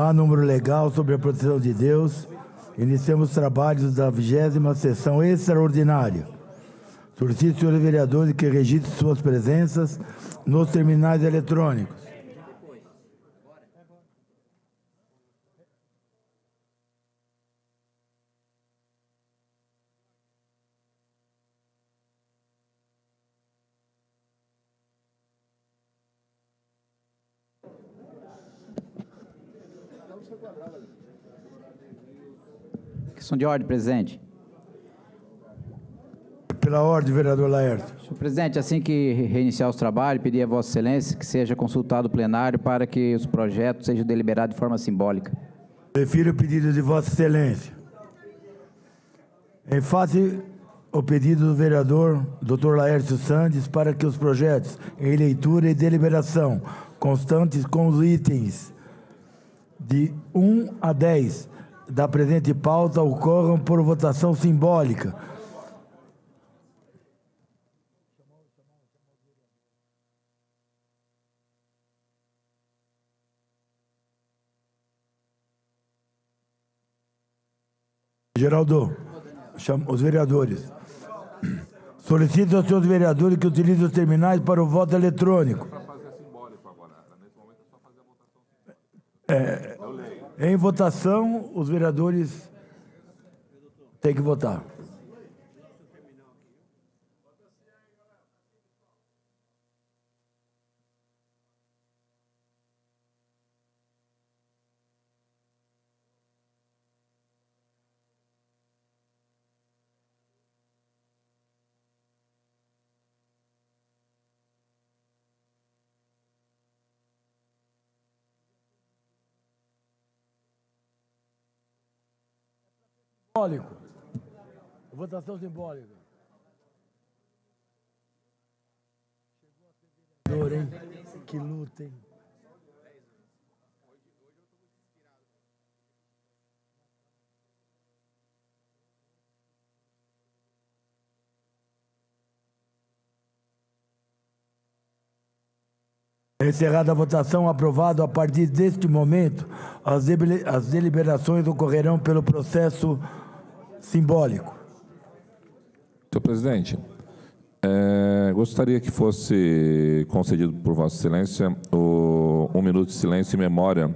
Há número legal sobre a proteção de Deus. Iniciamos os trabalhos da 20ª sessão extraordinária. Solicito, senhores vereadores, que registrem suas presenças nos terminais eletrônicos. Questão de ordem, presidente. Pela ordem, vereador Laércio. Senhor presidente, assim que reiniciar os trabalhos, pedir a Vossa Excelência que seja consultado o plenário para que os projetos sejam deliberados de forma simbólica. Prefiro o pedido de Vossa Excelência. Em face o pedido do vereador Dr. Laércio Sandes para que os projetos em leitura e deliberação constantes com os itens de 1 a 10 da presente pauta ocorram por votação simbólica. Geraldo, os vereadores. Solicito aos senhores vereadores que utilizem os terminais para o voto eletrônico. Em votação, os vereadores têm que votar. Simbólico. Votação simbólica. Chegou hein? Que luta, hein? Encerrada a votação, aprovado. A partir deste momento, as deliberações ocorrerão pelo processo simbólico. Senhor presidente, gostaria que fosse concedido por Vossa Excelência um minuto de silêncio em memória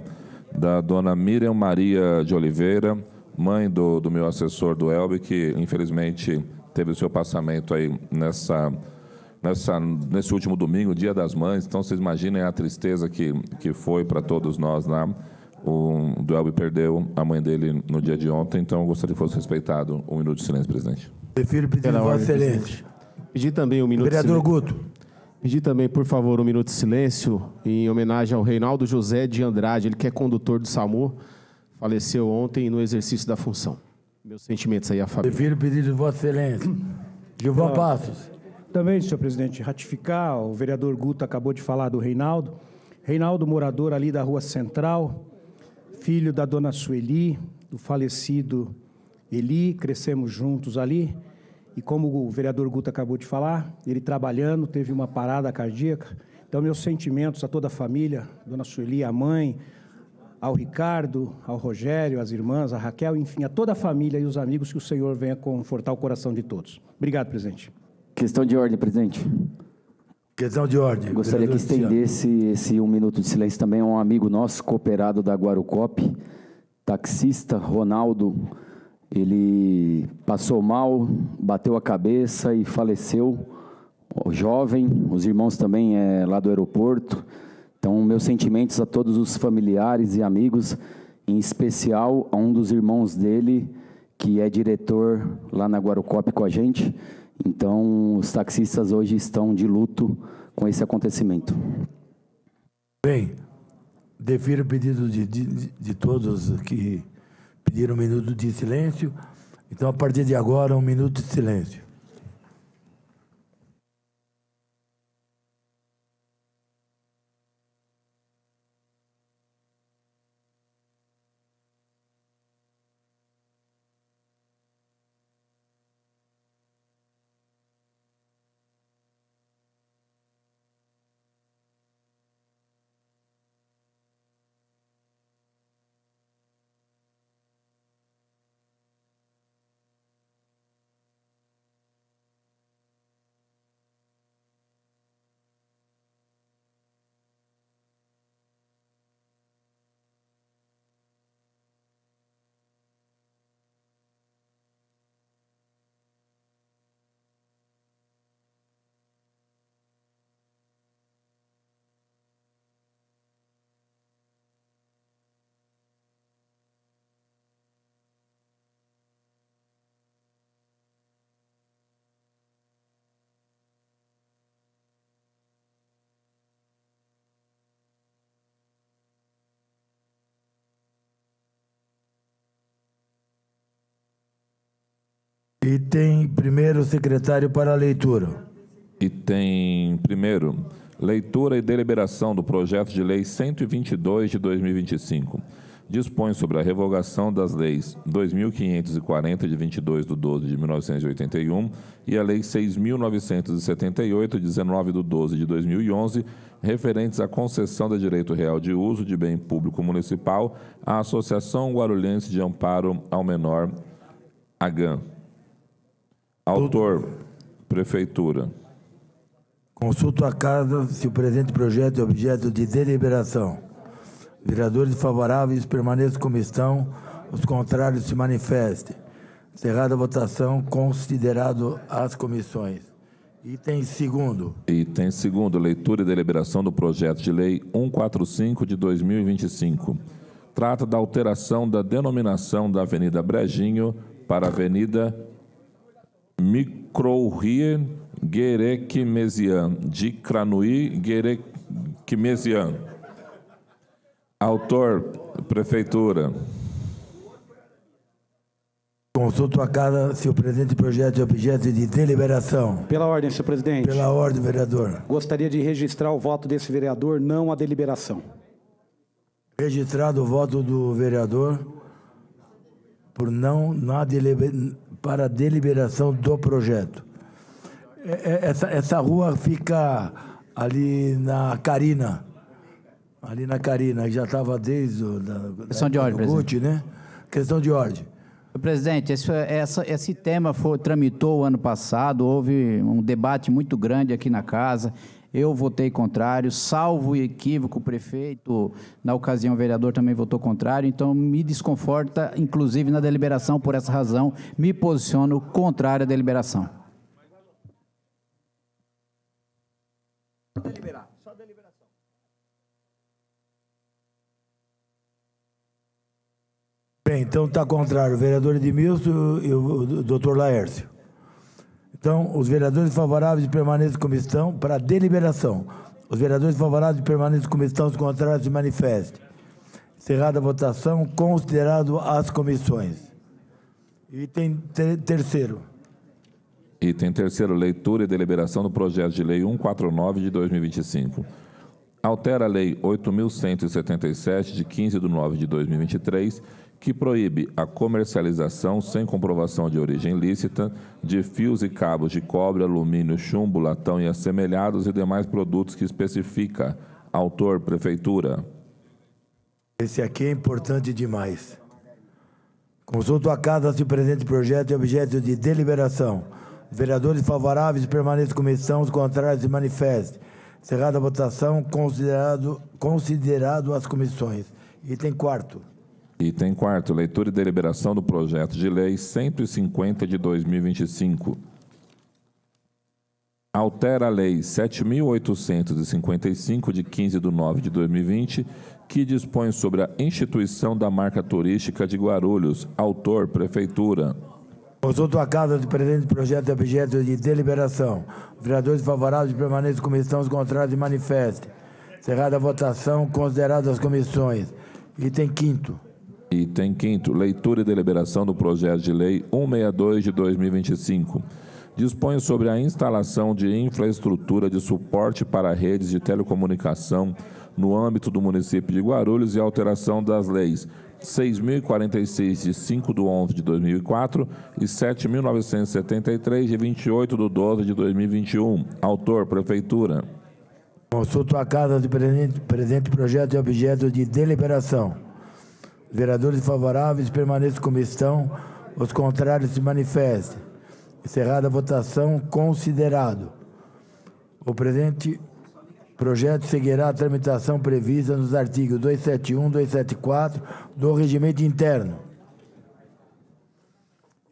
da dona Miriam Maria de Oliveira, mãe do meu assessor do Elbe, que infelizmente teve o seu passamento aí nesse último domingo, Dia das Mães. Então, vocês imaginem a tristeza que foi para todos nós lá. O Duelbe perdeu a mãe dele no dia de ontem, então eu gostaria que fosse respeitado um minuto de silêncio, presidente. Prefiro pedir a Vossa Excelência. Pedir também um minuto Vereador de silêncio. Guto. Pedir também, por favor, um minuto de silêncio em homenagem ao Reinaldo José de Andrade, ele que é condutor do SAMU, faleceu ontem no exercício da função. Meus sentimentos aí à família. Prefiro pedir de Vossa Excelência. Gilvan Passos. Também, senhor presidente, ratificar, o vereador Guto acabou de falar do Reinaldo. Reinaldo, morador ali da Rua Central, filho da dona Sueli, do falecido Eli, crescemos juntos ali. E como o vereador Guto acabou de falar, ele trabalhando, teve uma parada cardíaca. Então, meus sentimentos a toda a família, dona Sueli, a mãe, ao Ricardo, ao Rogério, às irmãs, a Raquel, enfim, a toda a família e os amigos, que o Senhor venha confortar o coração de todos. Obrigado, presidente. Questão de ordem, presidente. Questão de ordem. Gostaria que estendesse esse um minuto de silêncio também a um amigo nosso, cooperado da Guarucop, taxista, Ronaldo. Ele passou mal, bateu a cabeça e faleceu. Jovem, os irmãos também lá do aeroporto. Então, meus sentimentos a todos os familiares e amigos, em especial a um dos irmãos dele, que é diretor lá na Guarucop com a gente. Então, os taxistas hoje estão de luto com esse acontecimento. Bem, defiro o pedido de todos que pediram um minuto de silêncio. Então, a partir de agora, um minuto de silêncio. Item primeiro, secretário para a leitura. Item primeiro, leitura e deliberação do projeto de lei 122 de 2025. Dispõe sobre a revogação das leis 2.540 de 22 de 12 de 1981 e a lei 6.978 de 19 de 12 de 2011, referentes à concessão de direito real de uso de bem público municipal à Associação Guarulhense de Amparo ao Menor, AGAM. Autor, Prefeitura. Consulto a casa se o presente projeto é objeto de deliberação. Vereadores favoráveis permaneçam como estão, os contrários se manifestem. Encerrada a votação, considerado as comissões. Item segundo. Item segundo, leitura e deliberação do projeto de lei 145 de 2025. Trata da alteração da denominação da Avenida Brejinho para Avenida Microurien Guerequimesian, de Cranuí Guerequimesian. Autor, Prefeitura. Consulto a casa se o presente projeto é objeto de deliberação. Pela ordem, senhor presidente. Pela ordem, vereador. Gostaria de registrar o voto desse vereador, não a deliberação. Registrado o voto do vereador por para a deliberação do projeto. Essa rua fica ali na Carina. Ali na Carina, já estava desde Questão de ordem, Guti, né? Questão de ordem. Presidente, esse tema tramitou ano passado, houve um debate muito grande aqui na casa, eu votei contrário, salvo o equívoco, o prefeito, na ocasião o vereador também votou contrário, então me desconforta, inclusive na deliberação, por essa razão, me posiciono contrário à deliberação. Só deliberação. Bem, então está contrário o vereador Edmilson e o doutor Laércio. Então, os vereadores favoráveis permaneçam como estão para a deliberação. Os vereadores favoráveis permaneçam como estão, os contrários se manifestem. Encerrada a votação, considerado as comissões. Item terceiro. Item terceiro, leitura e deliberação do projeto de lei 149 de 2025. Altera a lei 8.177 de 15 de 9 de 2023, que proíbe a comercialização sem comprovação de origem lícita de fios e cabos de cobre, alumínio, chumbo, latão e assemelhados e demais produtos que especifica. Autor, Prefeitura. Esse aqui é importante demais. Consulto a casa se o presente projeto é objeto de deliberação. Os vereadores favoráveis permaneçam como estão, os contrários se manifestem. Encerrada a votação, considerado as comissões. Item quarto. Item quarto, leitura e deliberação do projeto de lei 150 de 2025. Altera a lei 7.855 de 15 de 9 de 2020, que dispõe sobre a instituição da marca turística de Guarulhos. Autor, Prefeitura. Consulto a casa do presente projeto é objeto de deliberação. Os vereadores favoráveis permaneçam como estão, os contrários se manifestem. Encerrada a votação, consideradas as comissões. Item quinto. Item quinto, leitura e deliberação do projeto de lei 162 de 2025. Dispõe sobre a instalação de infraestrutura de suporte para redes de telecomunicação no âmbito do município de Guarulhos e alteração das leis 6.046 de 5 de 11 de 2004 e 7.973 de 28 de 12 de 2021. Autor, Prefeitura. Consulto a casa do presente projeto é objeto de deliberação. Os vereadores favoráveis permaneçam como estão, os contrários se manifestem. Encerrada a votação, considerado. O presente projeto seguirá a tramitação prevista nos artigos 271 e 274 do Regimento Interno.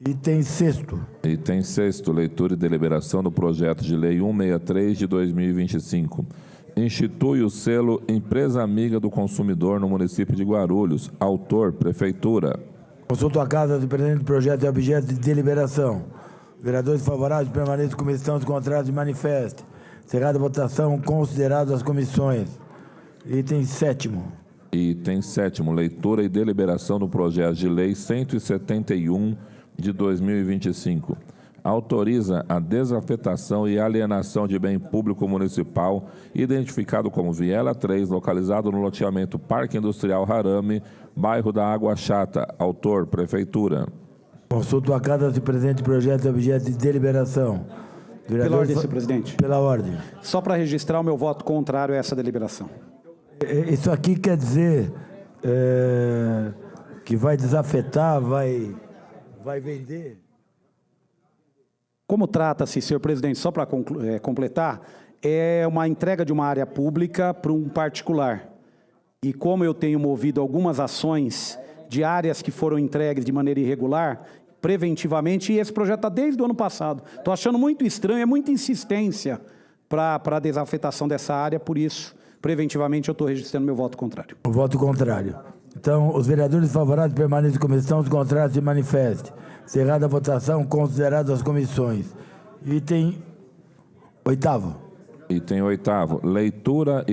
Item sexto. Item sexto, leitura e deliberação do projeto de lei 163 de 2025. Institui o selo Empresa Amiga do Consumidor no município de Guarulhos. Autor, Prefeitura. Consulto a casa do presente projeto é objeto de deliberação. Vereadores favoráveis permaneçam como estão, os contrários se manifestem. Encerrada a votação, consideradas as comissões. Item sétimo. Item sétimo, leitura e deliberação do projeto de lei 171 de 2025. Autoriza a desafetação e alienação de bem público municipal, identificado como Viela 3, localizado no loteamento Parque Industrial Harame, bairro da Água Chata. Autor, Prefeitura. Consulto a cada do presente projeto e objeto de deliberação. Pela ordem, senhor presidente. Pela ordem. Só para registrar o meu voto contrário a essa deliberação. Isso aqui quer dizer que vai desafetar, vai vender? Como trata-se, senhor presidente, só para completar, é uma entrega de uma área pública para um particular. E como eu tenho movido algumas ações de áreas que foram entregues de maneira irregular, preventivamente, e esse projeto está desde o ano passado. Estou achando muito estranho, é muita insistência para a desafetação dessa área, por isso, preventivamente, eu estou registrando meu voto contrário. O voto contrário. Então, os vereadores favoráveis permanecem em comissão, os contrários se manifestem. Encerrada a votação, consideradas as comissões. Item 8º. Item 8º. Leitura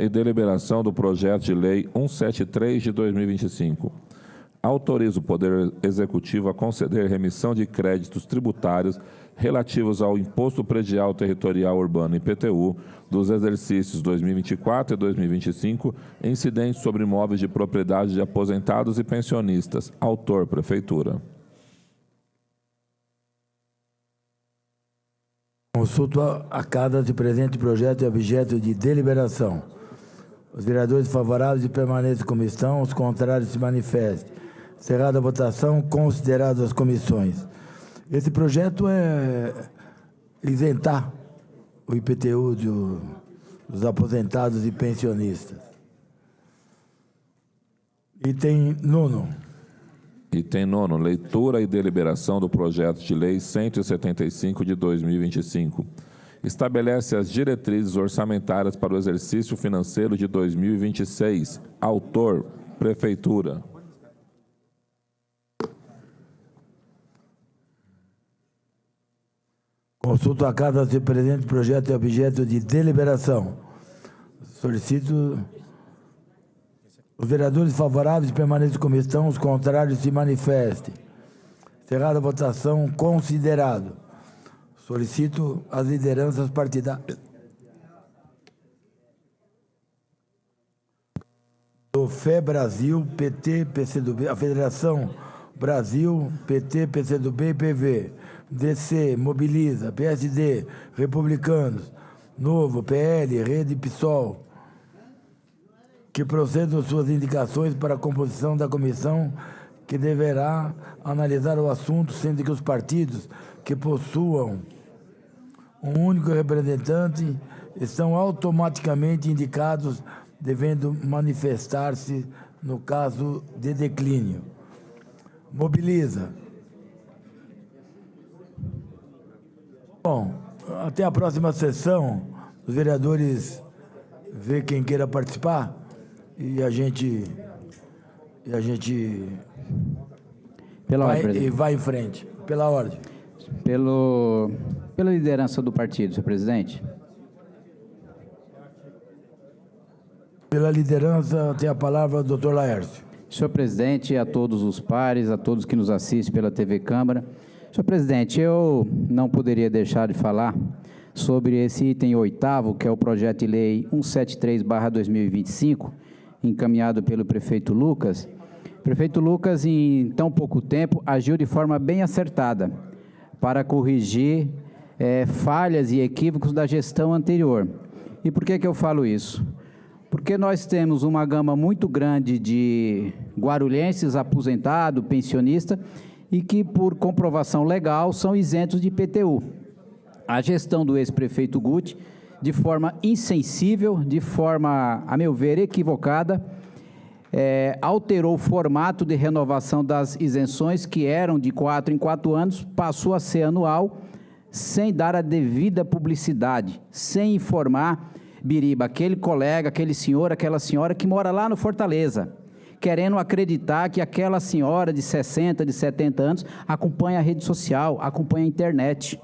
e deliberação do projeto de lei 173 de 2025. Autoriza o Poder Executivo a conceder remissão de créditos tributários relativos ao Imposto Predial Territorial Urbano IPTU dos exercícios 2024 e 2025, incidentes sobre imóveis de propriedade de aposentados e pensionistas. Autor, Prefeitura. Consulto a cada de presente projeto e objeto de deliberação. Os vereadores favoráveis permanecem em comissão, os contrários se manifestem. Encerrada a votação, consideradas as comissões. Esse projeto é isentar o IPTU dos aposentados e pensionistas. Item 9º. Item 9º. Leitura e deliberação do projeto de lei 175 de 2025. Estabelece as diretrizes orçamentárias para o exercício financeiro de 2026. Autor, Prefeitura. Consulto a cada se presente projeto e objeto de deliberação. Solicito os vereadores favoráveis permaneçam em comissão, os contrários se manifestem. Encerrada a votação, considerado. Solicito as lideranças partidárias do Fé Brasil, PT, PCdoB, a Federação Brasil, PT, PCdoB e PV, DC, Mobiliza, PSD, Republicanos, Novo, PL, Rede PSOL, que procedam suas indicações para a composição da comissão que deverá analisar o assunto, sendo que os partidos que possuam um único representante estão automaticamente indicados, devendo manifestar-se no caso de declínio. Mobiliza. Bom, até a próxima sessão, os vereadores vê quem queira participar e a gente vai em frente, pela ordem. Pela liderança do partido, senhor presidente. Pela liderança, tem a palavra o doutor Laércio. Senhor presidente, a todos os pares, a todos que nos assistem pela TV Câmara. Senhor presidente, eu não poderia deixar de falar sobre esse item 8º, que é o projeto de lei 173/2025, encaminhado pelo prefeito Lucas. O prefeito Lucas, em tão pouco tempo, agiu de forma bem acertada para corrigir falhas e equívocos da gestão anterior. E por que eu falo isso? Porque nós temos uma gama muito grande de guarulhenses, aposentado, pensionista, e que, por comprovação legal, são isentos de IPTU. A gestão do ex-prefeito Guti, de forma insensível, de forma, a meu ver, equivocada, alterou o formato de renovação das isenções, que eram de 4 em 4 anos, passou a ser anual, sem dar a devida publicidade, sem informar, Biriba, aquele colega, aquele senhor, aquela senhora que mora lá no Fortaleza, querendo acreditar que aquela senhora de 60, de 70 anos acompanha a rede social, acompanha a internet.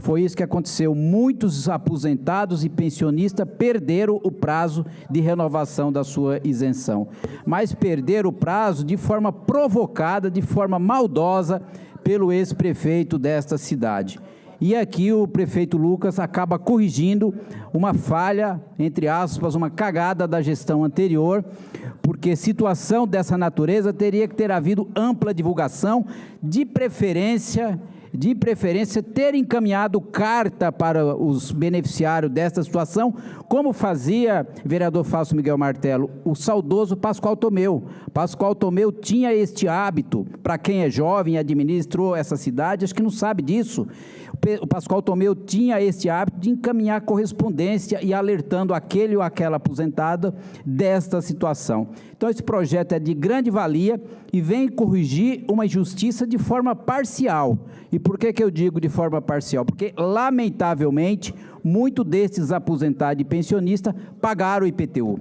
Foi isso que aconteceu. Muitos aposentados e pensionistas perderam o prazo de renovação da sua isenção. Mas perderam o prazo de forma provocada, de forma maldosa, pelo ex-prefeito desta cidade. E aqui o prefeito Lucas acaba corrigindo uma falha, entre aspas, uma cagada da gestão anterior, porque situação dessa natureza teria que ter havido ampla divulgação, de preferência ter encaminhado carta para os beneficiários desta situação, como fazia vereador Fausto Miguel Martello, o saudoso Pascoal Tomeu. Pascoal Tomeu tinha este hábito, para quem é jovem e administrou essa cidade, acho que não sabe disso. O Pascoal Tomeu tinha este hábito de encaminhar correspondência e alertando aquele ou aquela aposentada desta situação. Então, esse projeto é de grande valia e vem corrigir uma injustiça de forma parcial. E por que eu digo de forma parcial? Porque, lamentavelmente, muitos desses aposentados e pensionistas pagaram o IPTU.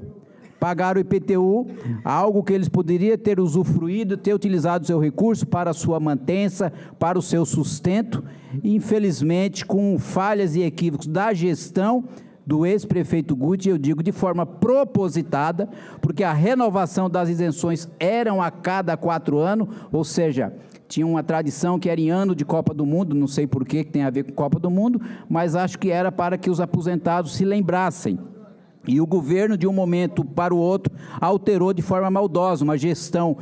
Pagaram o IPTU, algo que eles poderiam ter usufruído, ter utilizado o seu recurso para a sua mantença, para o seu sustento. Infelizmente, com falhas e equívocos da gestão do ex-prefeito Guti, eu digo de forma propositada, porque a renovação das isenções eram a cada 4 anos, ou seja, tinha uma tradição que era em ano de Copa do Mundo, não sei por que tem a ver com Copa do Mundo, mas acho que era para que os aposentados se lembrassem. E o governo, de um momento para o outro, alterou de forma maldosa, uma gestão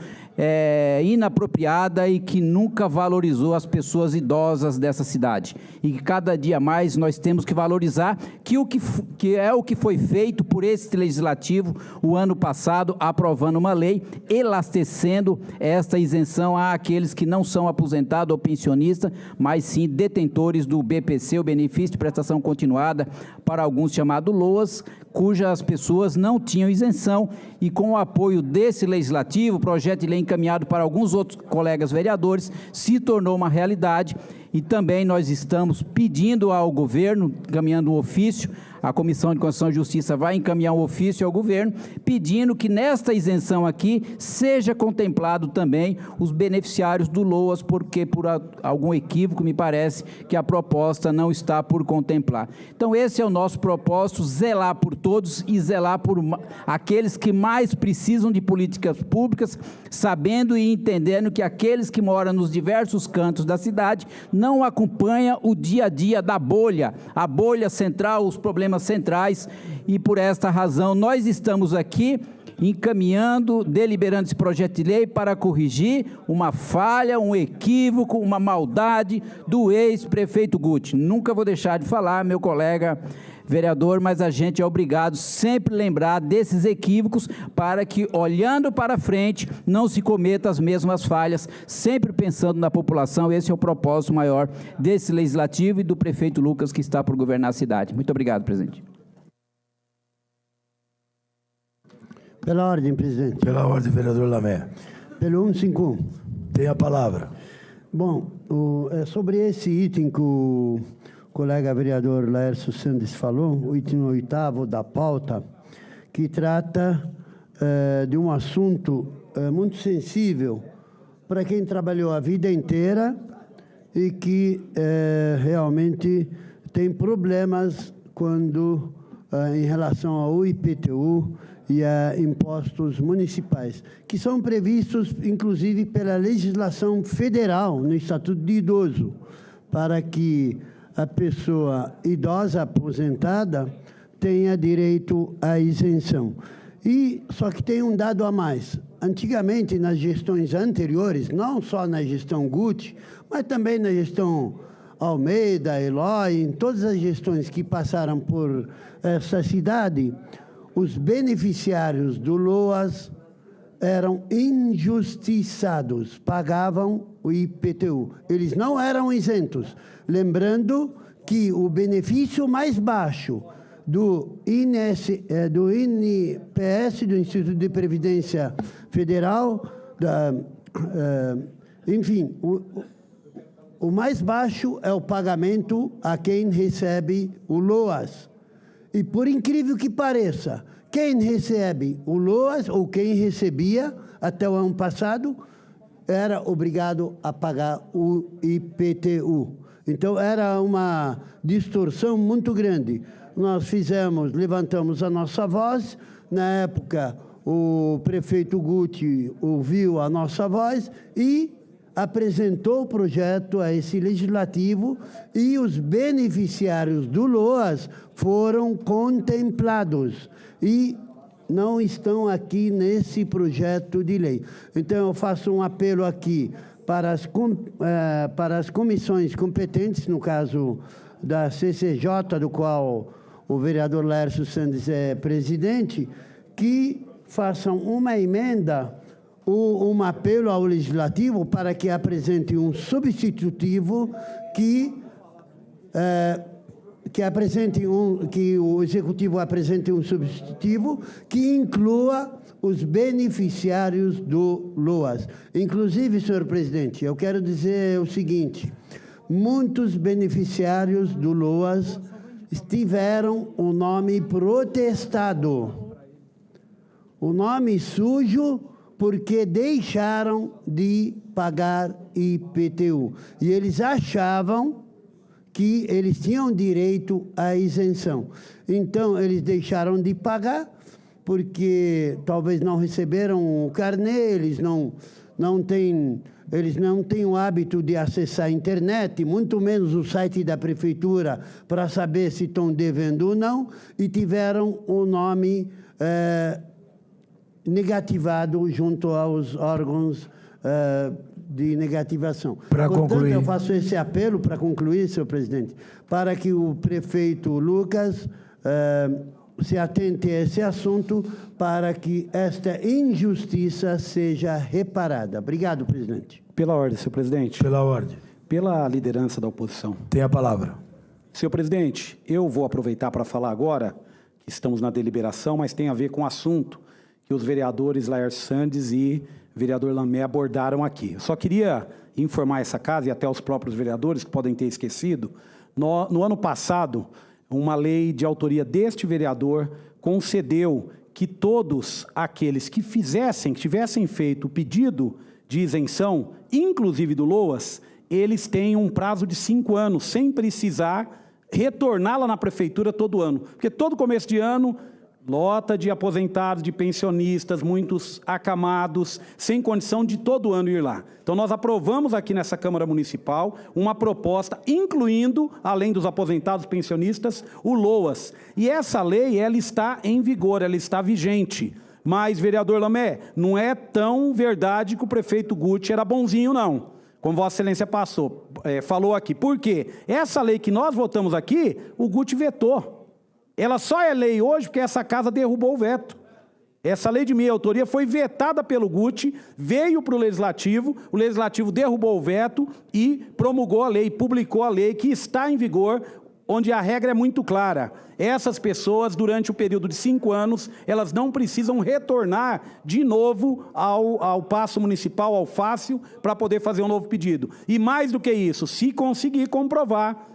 inapropriada e que nunca valorizou as pessoas idosas dessa cidade. E que cada dia mais nós temos que valorizar que o que foi feito por esse legislativo o ano passado, aprovando uma lei, elastecendo esta isenção àqueles que não são aposentados ou pensionistas, mas sim detentores do BPC, o benefício de prestação continuada, para alguns chamado LOAS, cujas pessoas não tinham isenção, e com o apoio desse legislativo, o projeto de lei encaminhado para alguns outros colegas vereadores, se tornou uma realidade. E também nós estamos pedindo ao governo, encaminhando um ofício, a Comissão de Constituição e Justiça vai encaminhar um ofício ao governo, pedindo que nesta isenção aqui seja contemplado também os beneficiários do LOAS, porque por algum equívoco me parece que a proposta não está por contemplar. Então esse é o nosso propósito, zelar por todos e zelar por aqueles que mais precisam de políticas públicas, sabendo e entendendo que aqueles que moram nos diversos cantos da cidade não acompanham o dia a dia da bolha, a bolha central, os problemas centrais, e por esta razão nós estamos aqui encaminhando, deliberando esse projeto de lei para corrigir uma falha, um equívoco, uma maldade do ex-prefeito Guti. Nunca vou deixar de falar, meu colega vereador, mas a gente é obrigado sempre lembrar desses equívocos para que, olhando para frente, não se cometa as mesmas falhas, sempre pensando na população. Esse é o propósito maior desse legislativo e do prefeito Lucas, que está por governar a cidade. Muito obrigado, presidente. Pela ordem, presidente. Pela ordem, vereador Lamé. Pelo 151. Tem a palavra. Bom, sobre esse item que o colega vereador Laércio Sandes falou, o item 8º da pauta, que trata de um assunto muito sensível para quem trabalhou a vida inteira e que realmente tem problemas quando, em relação ao IPTU e a impostos municipais, que são previstos, inclusive, pela legislação federal, no Estatuto de Idoso, para que a pessoa idosa aposentada tenha direito à isenção. E só que tem um dado a mais. Antigamente, nas gestões anteriores, não só na gestão Guti, mas também na gestão Almeida, Eloy, em todas as gestões que passaram por essa cidade, os beneficiários do LOAS eram injustiçados, pagavam o IPTU. Eles não eram isentos. Lembrando que o benefício mais baixo do INPS, do Instituto de Previdência Federal, enfim, o mais baixo é o pagamento a quem recebe o LOAS. E, por incrível que pareça, quem recebe o LOAS, ou quem recebia até o ano passado, era obrigado a pagar o IPTU. Então, era uma distorção muito grande. Nós levantamos a nossa voz. Na época, o prefeito Guti ouviu a nossa voz e apresentou o projeto a esse legislativo, e os beneficiários do LOAS foram contemplados e não estão aqui nesse projeto de lei. Então, eu faço um apelo aqui para as comissões competentes, no caso da CCJ, do qual o vereador Laércio Sandes é presidente, que façam uma emenda, um apelo ao Legislativo para que apresente um substitutivo que o Executivo apresente um substitutivo que inclua os beneficiários do LOAS. Inclusive, senhor presidente, eu quero dizer o seguinte: muitos beneficiários do LOAS tiveram o nome protestado, o nome sujo, porque deixaram de pagar IPTU. E eles achavam que eles tinham direito à isenção. Então, eles deixaram de pagar, porque talvez não receberam o carnê, eles não têm o hábito de acessar a internet, muito menos o site da prefeitura, para saber se estão devendo ou não, e tiveram o nome negativado junto aos órgãos de negativação. Portanto, eu faço esse apelo para concluir, senhor presidente, para que o prefeito Lucas se atente a esse assunto, para que esta injustiça seja reparada. Obrigado, presidente. Pela ordem, senhor presidente. Pela ordem. Pela liderança da oposição. Tem a palavra. Senhor presidente, eu vou aproveitar para falar agora, que estamos na deliberação, mas tem a ver com o assunto que os vereadores Laércio Sandes e vereador Lamé abordaram aqui. Eu só queria informar essa casa e até os próprios vereadores que podem ter esquecido, no ano passado, uma lei de autoria deste vereador concedeu que todos aqueles que tivessem feito o pedido de isenção, inclusive do LOAS, eles têm um prazo de 5 anos, sem precisar retornar lá na prefeitura todo ano. Porque todo começo de ano, lota de aposentados, de pensionistas, muitos acamados, sem condição de todo ano ir lá. Então, nós aprovamos aqui nessa Câmara Municipal uma proposta, incluindo, além dos aposentados pensionistas, o LOAS. E essa lei, ela está em vigor, ela está vigente. Mas, vereador Lamé, não é tão verdade que o prefeito Guti era bonzinho, não. Como Vossa Excelência falou aqui. Por quê? Essa lei que nós votamos aqui, o Guti vetou. Ela só é lei hoje porque essa casa derrubou o veto. Essa lei de minha autoria foi vetada pelo Guti, veio para o Legislativo derrubou o veto e promulgou a lei, publicou a lei que está em vigor, onde a regra é muito clara. Essas pessoas, durante o período de 5 anos, elas não precisam retornar de novo ao Paço Municipal, ao Fácil, para poder fazer um novo pedido. E mais do que isso, se conseguir comprovar,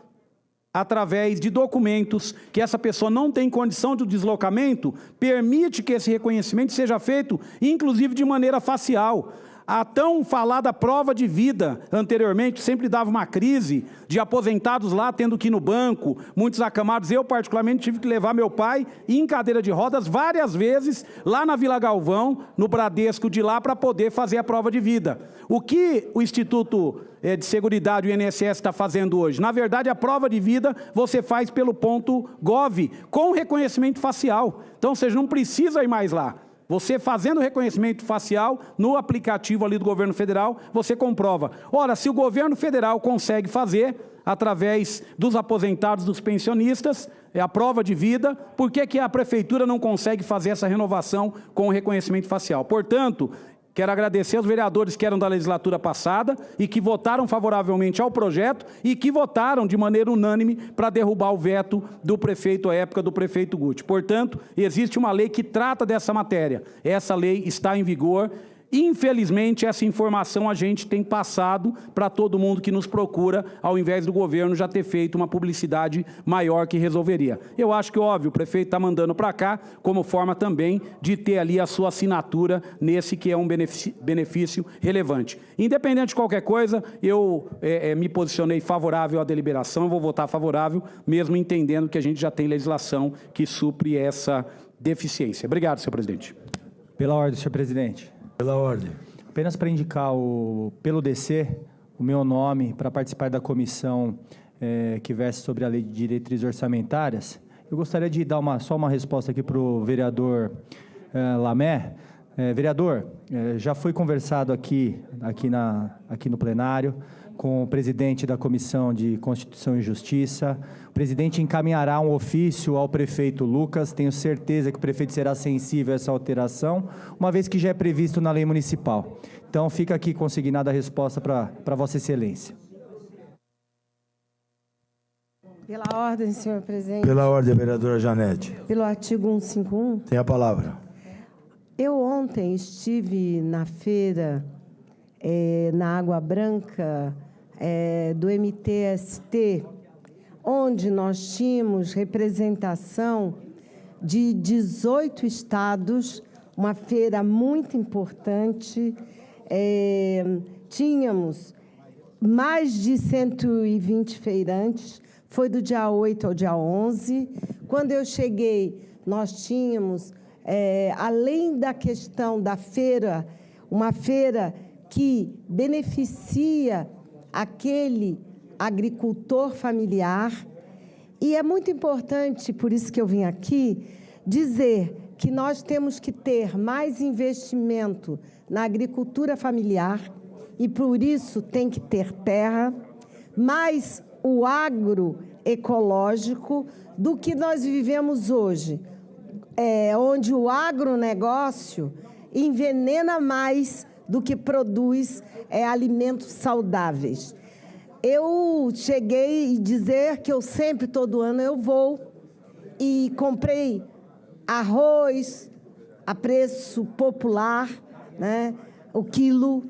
através de documentos, que essa pessoa não tem condição de deslocamento, permite que esse reconhecimento seja feito, inclusive de maneira facial. A tão falada prova de vida, anteriormente, sempre dava uma crise de aposentados lá tendo que ir no banco, muitos acamados. Eu, particularmente, tive que levar meu pai em cadeira de rodas várias vezes lá na Vila Galvão, no Bradesco de lá, para poder fazer a prova de vida. O que o Instituto de Seguridade, o INSS, está fazendo hoje? Na verdade, a prova de vida você faz pelo ponto .gov, com reconhecimento facial. Então, ou seja, não precisa ir mais lá. Você fazendo reconhecimento facial no aplicativo ali do governo federal, você comprova. Ora, se o governo federal consegue fazer, através dos aposentados, dos pensionistas, é a prova de vida, por que a prefeitura não consegue fazer essa renovação com o reconhecimento facial? Portanto, quero agradecer aos vereadores que eram da legislatura passada e que votaram favoravelmente ao projeto e que votaram de maneira unânime para derrubar o veto do prefeito, à época do prefeito Guti. Portanto, existe uma lei que trata dessa matéria. Essa lei está em vigor. Infelizmente, essa informação a gente tem passado para todo mundo que nos procura, ao invés do governo já ter feito uma publicidade maior que resolveria. Eu acho que, óbvio, o prefeito está mandando para cá, como forma também de ter ali a sua assinatura nesse que é um benefício relevante. Independente de qualquer coisa, eu me posicionei favorável à deliberação, vou votar favorável, mesmo entendendo que a gente já tem legislação que supre essa deficiência. Obrigado, senhor presidente. Pela ordem, senhor presidente. Pela ordem. Apenas para indicar pelo DC o meu nome para participar da comissão que versa sobre a lei de diretrizes orçamentárias, eu gostaria de dar só uma resposta aqui para o vereador Lamé. Vereador, já foi conversado aqui no plenário com o presidente da Comissão de Constituição e Justiça. O presidente encaminhará um ofício ao prefeito Lucas. Tenho certeza que o prefeito será sensível a essa alteração, uma vez que já é previsto na lei municipal. Então, fica aqui consignada a resposta para Vossa Excelência. Pela ordem, senhor presidente. Pela ordem, vereadora Janete. Pelo artigo 151. Tem a palavra. Eu ontem estive na feira, na Água Branca, do MTST, onde nós tínhamos representação de 18 estados, uma feira muito importante. Tínhamos mais de 120 feirantes, foi do dia 8 ao dia 11. Quando eu cheguei, nós tínhamos, além da questão da feira, uma feira que beneficia aquele agricultor familiar. E é muito importante, por isso que eu vim aqui, dizer que nós temos que ter mais investimento na agricultura familiar e, por isso, tem que ter terra, mais o agroecológico do que nós vivemos hoje, onde o agronegócio envenena mais do que produz alimentos saudáveis. Eu cheguei a dizer que eu sempre, todo ano, eu vou e comprei arroz a preço popular, né? O quilo,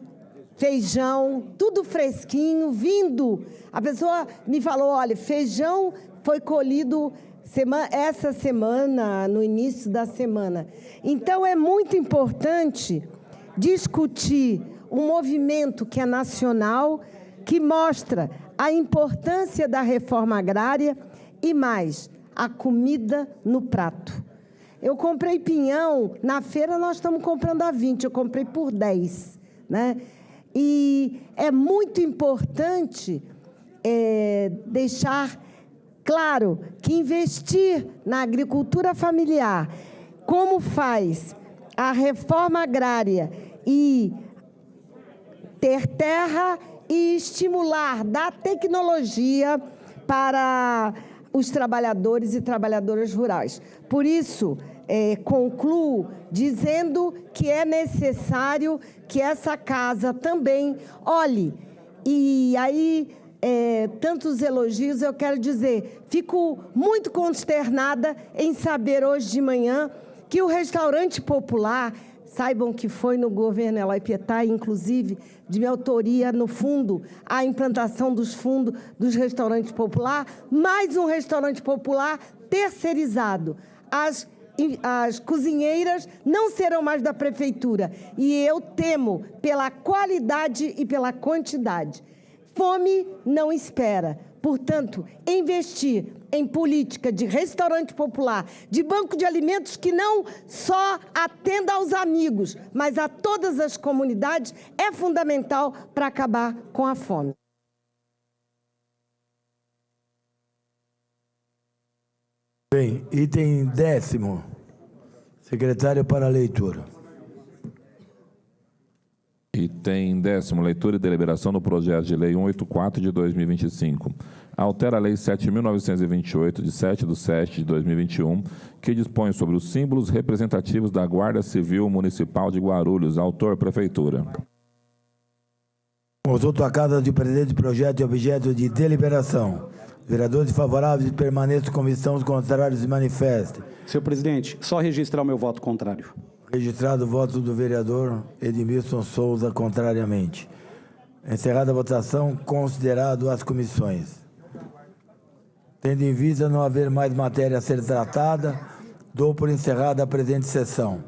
feijão, tudo fresquinho, vindo. A pessoa me falou, olha, feijão foi colhido essa semana, no início da semana. Então, é muito importante discutir um movimento que é nacional, que mostra a importância da reforma agrária e mais, a comida no prato. Eu comprei pinhão, na feira nós estamos comprando a 20, eu comprei por 10, né? E é muito importante deixar claro que investir na agricultura familiar, como faz a reforma agrária e ter terra e estimular, dar tecnologia para os trabalhadores e trabalhadoras rurais. Por isso, concluo dizendo que é necessário que essa casa também olhe. E aí, tantos elogios, eu quero dizer, fico muito consternada em saber hoje de manhã que o restaurante popular, saibam que foi no governo Eloy Pietá, inclusive, de minha autoria, no fundo, a implantação dos fundos dos restaurantes populares, mais um restaurante popular terceirizado. As cozinheiras não serão mais da prefeitura. E eu temo pela qualidade e pela quantidade. Fome não espera. Portanto, investir em política de restaurante popular, de banco de alimentos que não só atenda aos amigos, mas a todas as comunidades, é fundamental para acabar com a fome. Bem, item 10º. Secretário para a leitura. Item 10º, leitura e deliberação do projeto de lei 184 de 2025. Altera a lei 7.928, de 7/7/2021, que dispõe sobre os símbolos representativos da Guarda Civil Municipal de Guarulhos. Autor, Prefeitura. Consulto a casa de presidente do projeto e objeto de deliberação. Vereadores favoráveis permaneçam como estão, os contrários se manifestem. Senhor presidente, só registrar o meu voto contrário. Registrado o voto do vereador Edmilson Souza contrariamente. Encerrada a votação, considerado as comissões. Tendo em vista não haver mais matéria a ser tratada, dou por encerrada a presente sessão.